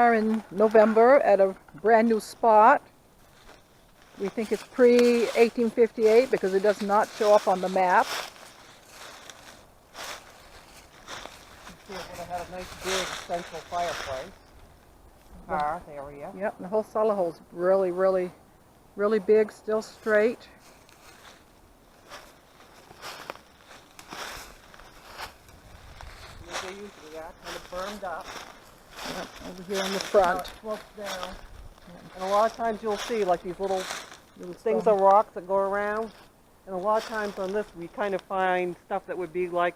are in November at a brand new spot. We think it's pre-1858 because it does not show up on the map. It would have had a nice big central fireplace. Hearth area. Yep, the whole cellar hole's really big, still straight. They usually are kind of burned up. Yep, over here in the front. Slopes down. And a lot of times you'll see like these little things of rocks that go around. And a lot of times on this we kind of find stuff that would be like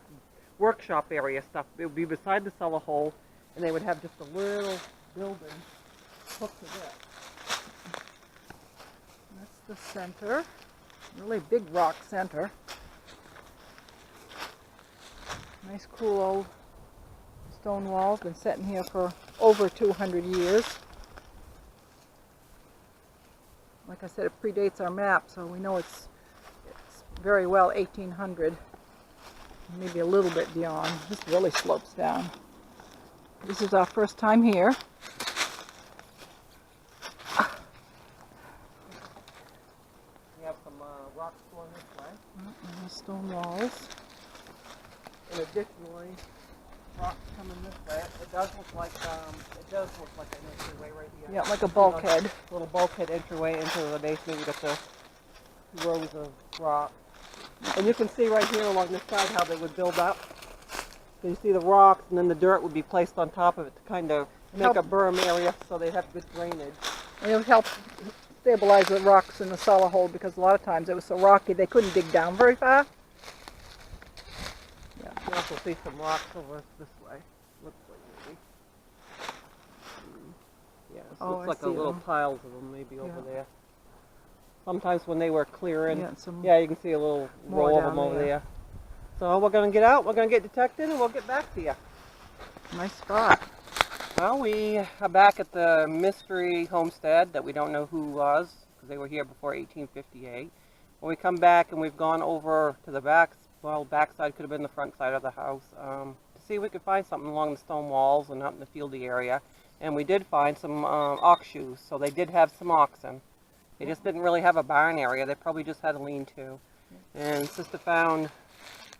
workshop area stuff. It would be beside the cellar hole and they would have just a little building hooked to this. That's the center. Really big rock center. Nice cool old stone walls. Been sitting here for over 200 years. Like I said, it predates our map, so we know it's very well 1800. Maybe a little bit beyond. This really slopes down. This is our first time here. We have some rocks going this way. And the stone walls. And additionally, rocks coming this way. It does look like an entryway right here. Yeah, like a bulkhead. Little bulkhead entryway into the basement. You got the rows of rock. And you can see right here along this side how they would build up. So you see the rocks and then the dirt would be placed on top of it to kind of make a berm area so they'd have good drainage. And it would help stabilize the rocks in the cellar hole because a lot of times it was so rocky they couldn't dig down very far. Yeah, you also see some rocks over this way. Looks like maybe. Yeah, it looks like a little piles of them maybe over there. Sometimes when they were clearing, you can see a little row of them over there. So we're going to get out, we're going to get detected, and we'll get back to you. Nice spot. Well, we are back at the mystery homestead that we don't know who was, because they were here before 1858. When we come back and we've gone over to the back, well, backside could have been the front side of the house, to see if we could find something along the stone walls and out in the fieldy area. And we did find some ox shoes, so they did have some oxen. They just didn't really have a barn area. They probably just had a lean-to. And Sister found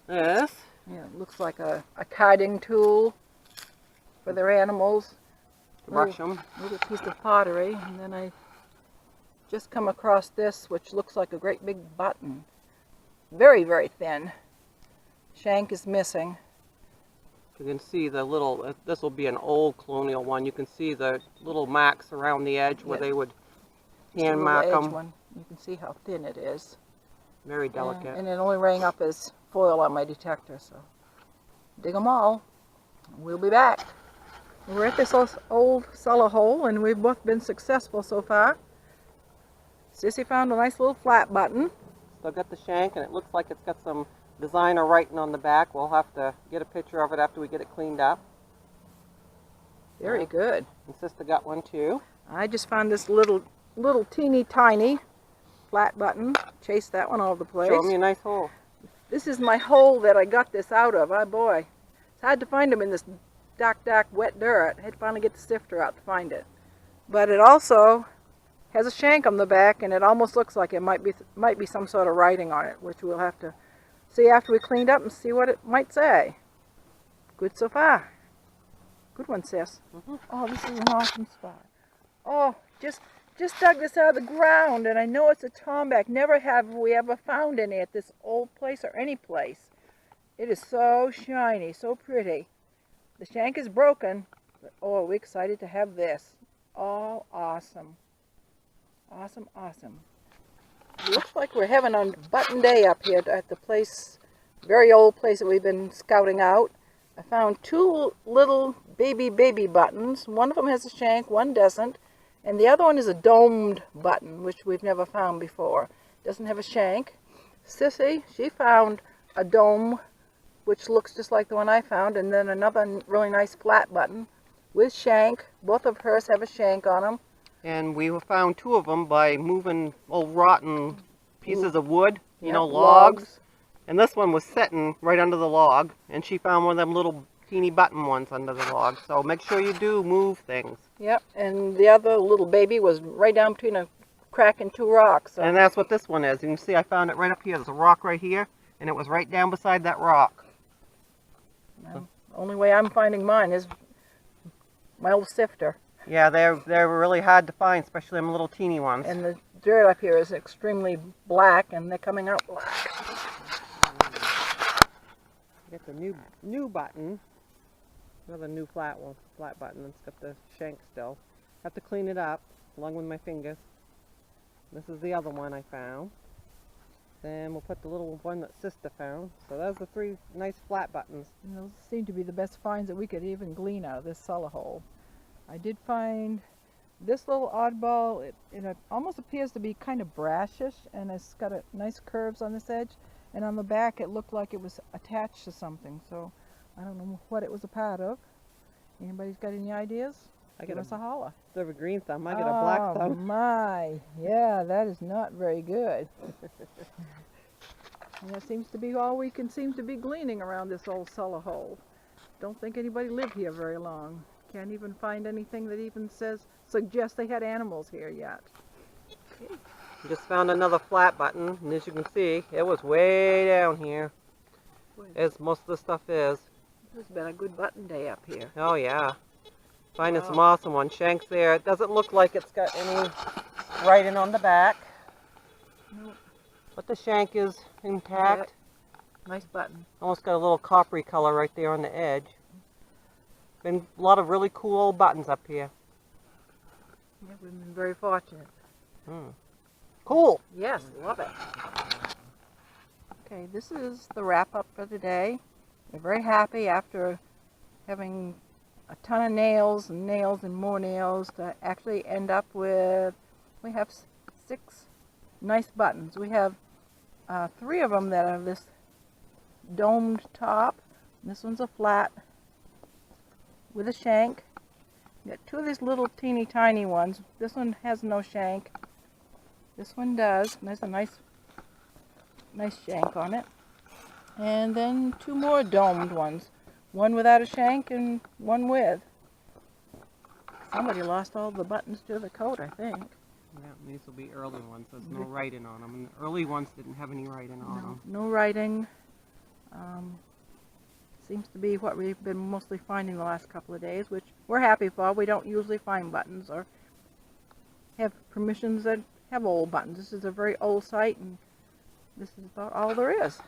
this. Yeah, it looks like a cutting tool for their animals. To brush them. Little piece of pottery. And then I just come across this, which looks like a great big button. Very, very thin. Shank is missing. You can see the little, this will be an old colonial one. You can see the little marks around the edge where they would hand mark them. One. You can see how thin it is. Very delicate. And it only rang up as foil on my detector, so dig them all. We'll be back. We're at this old cellar hole, and we've both been successful so far. Sissy found a nice little flat button. Still got the shank, and it looks like it's got some designer writing on the back. We'll have to get a picture of it after we get it cleaned up. Very good. And Sister got one too. I just found this little teeny tiny flat button. Chased that one all over the place. Show me a nice hole. This is my hole that I got this out of. Oh boy. It's hard to find them in this dark wet dirt. I had to finally get the sifter out to find it. But it also has a shank on the back, and it almost looks like it might be some sort of writing on it, which we'll have to see after we cleaned up and see what it might say. Good so far. Good one, sis. Oh, this is an awesome spot. Oh, just dug this out of the ground, and I know it's a tombac. Never have we ever found any at this old place or any place. It is so shiny, so pretty. The shank is broken, but oh, we're excited to have this. Oh, awesome. Awesome, awesome. It looks like we're having a button day up here at the place, very old place that we've been scouting out. I found two little baby buttons. One of them has a shank, one doesn't. And the other one is a domed button, which we've never found before. Doesn't have a shank. Sissy, she found a dome, which looks just like the one I found, and then another really nice flat button with shank. Both of hers have a shank on them. And we found two of them by moving old rotten pieces of wood, you know, logs. And this one was sitting right under the log, and she found one of them little teeny button ones under the log. So make sure you do move things. Yep, and the other little baby was right down between a crack and two rocks. So. And that's what this one is. You can see I found it right up here. There's a rock right here, and it was right down beside that rock. Well, the only way I'm finding mine is my old sifter. Yeah, they're really hard to find, especially them little teeny ones. And the dirt up here is extremely black, and they're coming out black. Get the new button. Another new flat button. It's got the shank still. Have to clean it up along with my fingers. This is the other one I found. Then we'll put the little one that Sister found. So those are 3 nice flat buttons. And those seem to be the best finds that we could even glean out of this cellar hole. I did find this little oddball. It almost appears to be kind of brashish, and it's got nice curves on this edge. And on the back, it looked like it was attached to something. So I don't know what it was a part of. Anybody's got any ideas? Give us a holler. Instead of a green thumb, I get a black thumb. Oh my, yeah, that is not very good. And that seems to be all we can seem to be gleaning around this old cellar hole. Don't think anybody lived here very long. Can't even find anything that even suggests they had animals here yet. Okay. Just found another flat button, and as you can see, it was way down here, as most of the stuff is. It's been a good button day up here. Oh yeah. Finding some awesome ones. Shank's there. It doesn't look like it's got any writing on the back. Nope. But the shank is intact. Nice button. Almost got a little coppery color right there on the edge. Been a lot of really cool old buttons up here. Yeah, we've been very fortunate. Cool. Yes, love it. Okay, this is the wrap up for today. We're very happy after having a ton of nails and more nails to actually end up with, we have 6 nice buttons. We have 3 of them that are this domed top. This one's a flat with a shank. We got 2 of these little teeny tiny ones. This one has no shank. This one does. And there's a nice shank on it. And then 2 more domed ones. One without a shank and one with. Somebody lost all the buttons to the coat, I think. Yeah, these will be early ones. There's no writing on them. And the early ones didn't have any writing on them. No writing. Seems to be what we've been mostly finding the last couple of days, which we're happy for. We don't usually find buttons or have permissions that have old buttons. This is a very old site, and this is about all there is.